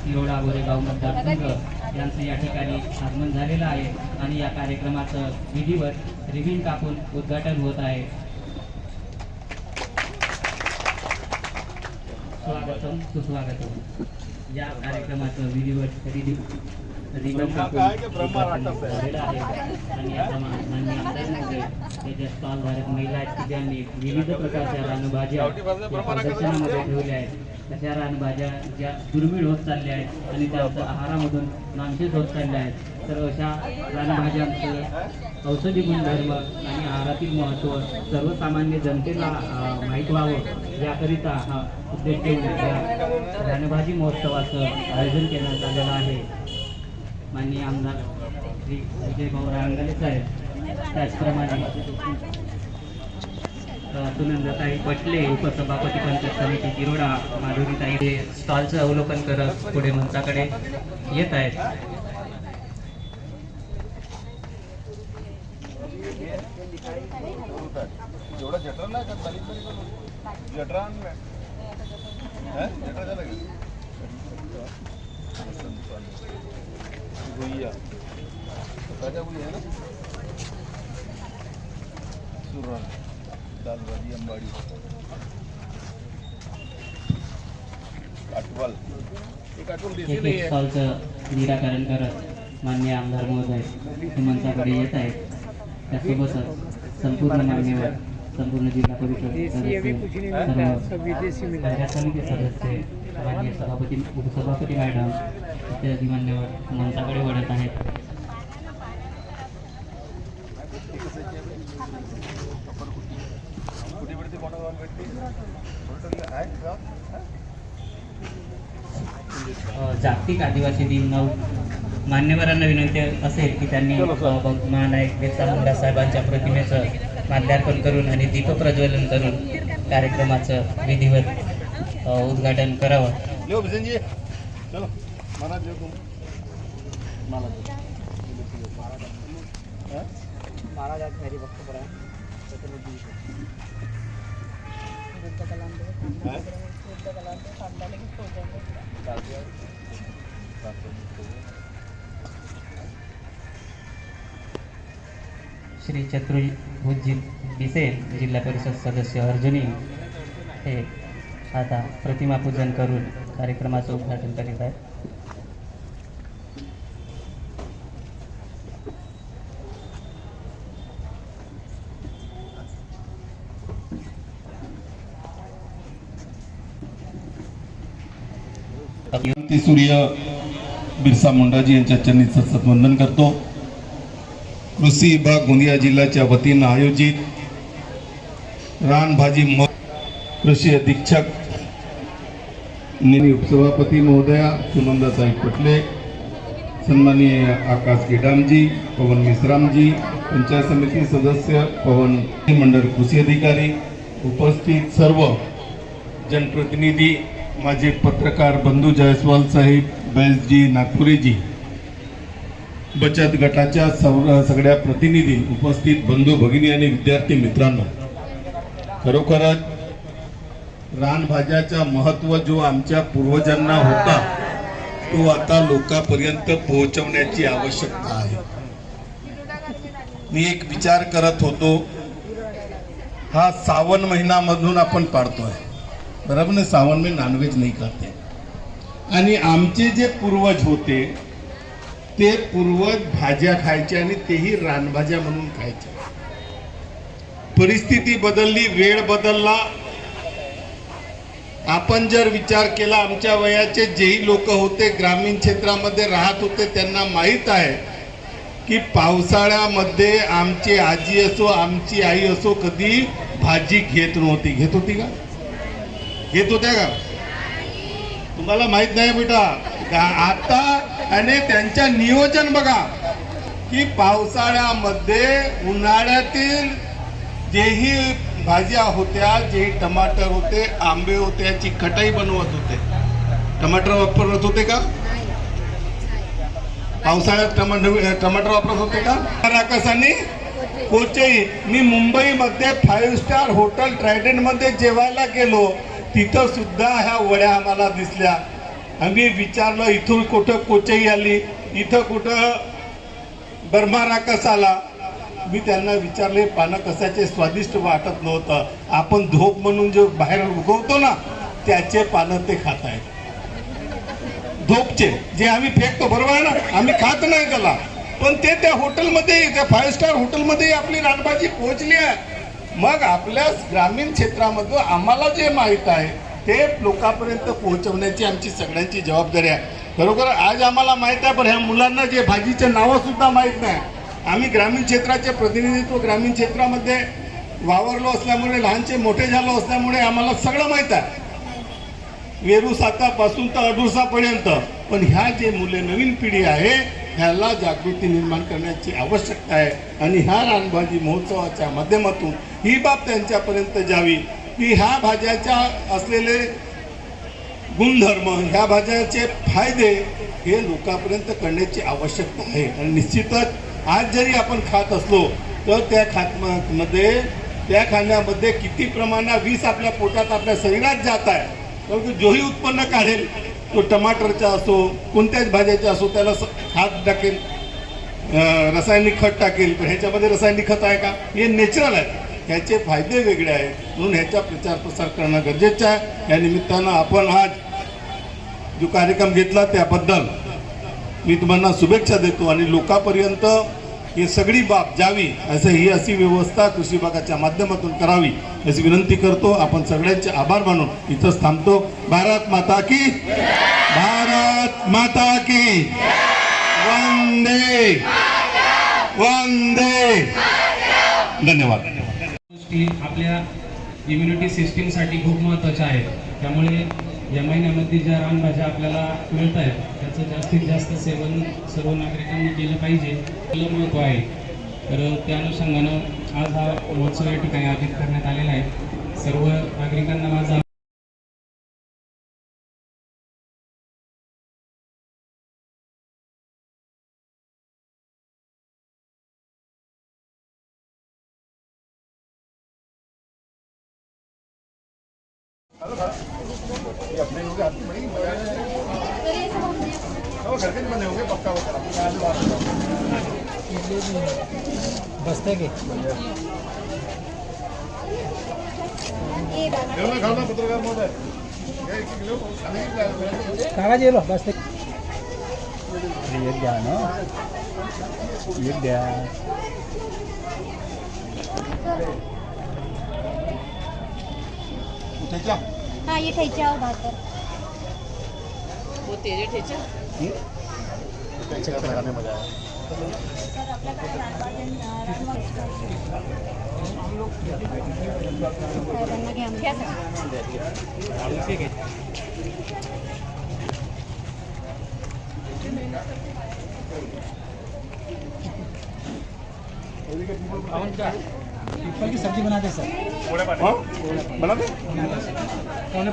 तिरोडा गोरेगाव मतदारसंघ यांचं या ठिकाणी आगमन झालेलं आहे आणि या कार्यक्रमाचं विधिवत रिबीन कापून उद्घाटन होत आहे। स्वागतम सुस्वागतम। या कार्यक्रमाचं विधिवत रिबीन कापून उद्घाटन झालेलं आहे आणि आता माननीय आमदारांचे त्याच्या स्टॉलधारक महिला आहेत की ज्यांनी विविध प्रकारच्या रानभाज्या प्रदर्शनामध्ये ठेवल्या आहेत। तशा रानभाज्या ज्या दुर्मिळ होत चालल्या आहेत आणि त्यांचं आहारामधून नामशेष होत चालल्या आहेत, तर अशा रानभाज्यांचं औषधी गुणधर्म आणि आहारातील महत्त्व सर्वसामान्य जनतेला माहीत व्हावं याकरिता हा उद्देश ठेवून रानभाजी महोत्सवाचं आयोजन करण्यात आलेलं आहे। माननीय आमदार श्री विजय भाऊ रांगले साहेब, त्याचप्रमाणे सुनंदाताई पटले उपसभापती पंचायत समिती तिरोडा माधुरीताई हे स्टॉलचं अवलोकन करत पुढे मंचाकडे येत आहेत। दालवाडी अंबाड़ी स्टॉलचं निराकरण करत माननीय आमदार महोदय मंचाकडे येत आहेत। त्यासोबतच संपूर्ण मान्यवर, संपूर्ण जिल्हा परिषद समिती सदस्य, माननीय सभापती उपसभापती मॅडम इत्यादी मान्यवर मंचाकडे वळत आहेत। जागतिक आदिवासी दिन 9 मान्यवरांना विनंती असेल की त्यांनी महानायक बिरसा मुंडा साहेबांच्या प्रतिमेचं माल्यार्पण करून आणि दीपप्रज्वलन करून कार्यक्रमाचं विधिवत उद्घाटन करावं। श्री चतुर्भुज बिसेन जिल्हा परिषद सदस्य अर्जुनी हे आता प्रतिमा पूजन करून कार्यक्रमाचं उद्घाटन करीत आहेत। सूर्य बिरसा मुंडाजी यांच्या चरणी सतत वंदन करतो। कृषी विभाग गोंदिया जिल्ह्याच्या वतीनं आयोजित रानभाजी कृषी अधीक्षक उपसभापती महोदया सुनंदाताई पटले, सन्माननीय आकाश गेडामजी, पवन मिश्रामजी, पंचायत समिती सदस्य पवन मंडळ कृषी अधिकारी, उपस्थित सर्व जनप्रतिनिधी, माझे पत्रकार बंधू जायसवाल साहेब, बैसजी, नागपुरीजी, बचत गटाच्या सगळ्या प्रतिनिधी, उपस्थित बंधू भगिनी आणि विद्यार्थी मित्रांनो, खरोखरच रानभाज्याचा महत्त्व जो आमच्या पूर्वजांना होता तो आता लोकांपर्यंत पोहोचवण्याची आवश्यकता आहे। मी एक विचार करत होतो, हा सावन महिन्यामधून आपण पाळतोय बरोबर ना, सावन में नॉनव्हेज नहीं खाते आणि आमचे जे पूर्वज होते ते पूर्वज भाज्या खायचे आणि तेही रानभाज्या म्हणून खायचे। परिस्थिती बदलली, वेळ बदलला। आपण जर विचार केला, आमच्या वयाचे जेही लोक होते ग्रामीण क्षेत्रामध्ये राहत होते त्यांना माहित आहे की पावसाळ्यामध्ये आमची आजी असो आमची आई असो कधी भाजी घेत नव्हती। घेत होती का? घेत होत्या का? तुम्हाला माहित नाही बेटा। आता आणि त्यांच्या नियोजन बघा की पावसाळ्यामध्ये उन्हाळ्यातील जेही भाज्या होत्या, जे टमाटर होते, आंबे होते, याची खटाई बनवत होते। टमाटर वापरत होते का? पावसाळ्यात टमाटर वापरत होते का? राकसाने कोचई, मी मुंबईमध्ये 5 स्टार हॉटेल ट्रायडंट मध्ये जेवायला गेलो, तिथं सुद्धा ह्या वड्या आम्हाला दिसल्या। आम्ही विचारलं इथून कुठं कोचई आली, इथं कुठं बरमारा कसा आला. मी त्यांना विचारले पानं कशाचे स्वादिष्ट वाटत नव्हतं. आपण धोप म्हणून जे बाहेर उगवतो ना त्याचे पानं ते खात आहेत. धोपचे जे आम्ही फेकतो, बरोबर आहे ना, आम्ही खात नाही त्याला, पण ते त्या हॉटेलमध्ये, त्या 5 स्टार हॉटेलमध्ये आपली रानभाजी पोहोचली आहे. मग आपल्या ग्रामीण क्षेत्रामध्ये आम्हाला जे माहीत आहे ते लोकांपर्यंत पोहोचवण्याची आमची सगळ्यांची जबाबदारी आहे. बरोबर, आज आम्हाला माहीत आहे, पण ह्या मुलांना जे भाजीचे नावं सुद्धा माहीत नाही. आम्ही ग्रामीण क्षेत्राचे प्रतिनिधित्व ग्रामीण क्षेत्रामध्ये वावरलो असल्यामुळे, लहानचे मोठे झालो असल्यामुळे आम्हाला सगळं माहीत आहे, वेरू सातापासून तर अडुळसापर्यंत. पण ह्या जे मुले नवीन पिढी आहे ह्याला जागृती निर्माण करण्याची आवश्यकता आहे. आणि ह्या रानभाजी महोत्सवाच्या माध्यमातून ही बाब त्यांच्यापर्यंत जावी की ह्या भाज्याच्या असलेले गुणधर्म, ह्या भाज्याचे फायदे हे लोकांपर्यंत करण्याची आवश्यकता आहे. आणि निश्चितच आज जरी आपण खात असलो तर त्या खाण्यामध्ये किती प्रमाणात विष आपल्या पोटात, आपल्या शरीरात जात आहे. परंतु जोही उत्पन्न काढेल तो टमाटरचा असो, कोणत्याच भाज्याचा असो, त्याला खत टाकेल, रासायनिक खत टाकेल. पण ह्याच्यामध्ये रासायनिक खत आहे का? हे नॅचरल आहे. ह्याचे फायदे वेगळे आहेत. म्हणून ह्याचा प्रचार प्रसार करणं गरजेचं आहे. या निमित्तानं आपण आज जो कार्यक्रम घेतला त्याबद्दल मी तुम्हाला शुभेच्छा देतो. आणि लोकांपर्यंत ही सगळी बाब जावी ही अशी व्यवस्था कृषी विभागाच्या माध्यमातून करावी अशी विनंती करतो. आपण सगळ्यांचे आभार मानून इथंच थांबतो. भारत माता की, भारत माता की, वंदे वंदे. धन्यवाद. गोष्टी आपल्या इम्युनिटी सिस्टीमसाठी खूप महत्त्वाच्या आहेत. त्यामुळे या महिन्यामध्ये ज्या रानभाज्या आपल्याला मिळत आहेत त्याचं जास्तीत जास्त सेवन सर्व नागरिकांनी केलं पाहिजे, त्याला महत्त्व आहे. तर त्या अनुषंगानं आज हा महोत्सव या ठिकाणी आयोजित करण्यात आलेला आहे. सर्व नागरिकांना माझा ये अपने लोग आपकी बड़ी घर के बने होंगे पक्का बसते के खाना पत्रकार महोदय कागज ये लो बसते एक द्या ना, एक द्या. हाँ ये ठेचा और भाकर वो तेरे ठेचा खाने मजा आया. सर आपल्याकडे पीपल की सब्जी बनाते सर. बनाते कौन है